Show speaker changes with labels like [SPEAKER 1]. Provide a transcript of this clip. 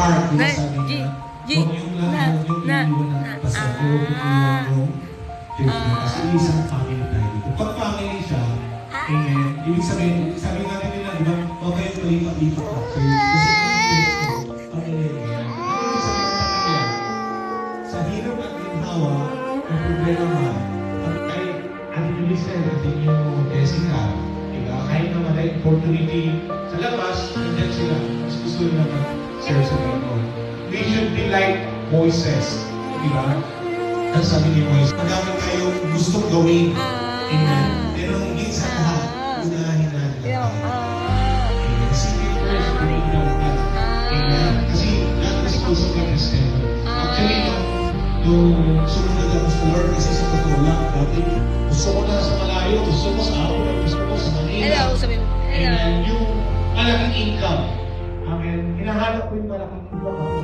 [SPEAKER 1] heart. Yung
[SPEAKER 2] Na,
[SPEAKER 1] sabi
[SPEAKER 2] G,
[SPEAKER 1] niya,
[SPEAKER 2] G,
[SPEAKER 1] huwag yung lahat, huwag yung iiwan ng pastor, huwag yung iiwan yung church. Kasi isang family tayo dito. Pag family siya, amen, ibig sabihin, sabi natin nila, di ba, okay, palipat dito ka. Kasi ang church ko, pamilya niya. Ano ibig sabihin ng pamilya? Sa hirap at ginhawa, ang problema man, kay Ate Lisa, Ate niyo, Jessica, diba? Kahit naman ay opportunity sa labas, nandiyan sila. Mas gusto nila mag-serve sa Panginoon. We should be like Moises, diba? Ang sabi ni Moises, ang dami kayong gustong gawin. Amen. Pero higit sa lahat, unahin natin ang Panginoon. Amen. Seek it first, pagiging ng God. Amen. Kasi God is also a Christian. Actually, yung sumunod ako sa Lord kasi sa totoo lang, dati gusto ko na sa malayo, gusto ko sa Apple, gusto ko sa Manila.
[SPEAKER 2] Hello, sabi mo. Hello.
[SPEAKER 1] Amen. Yung malaking income. Amen. Hinahanap ko yung malaking income.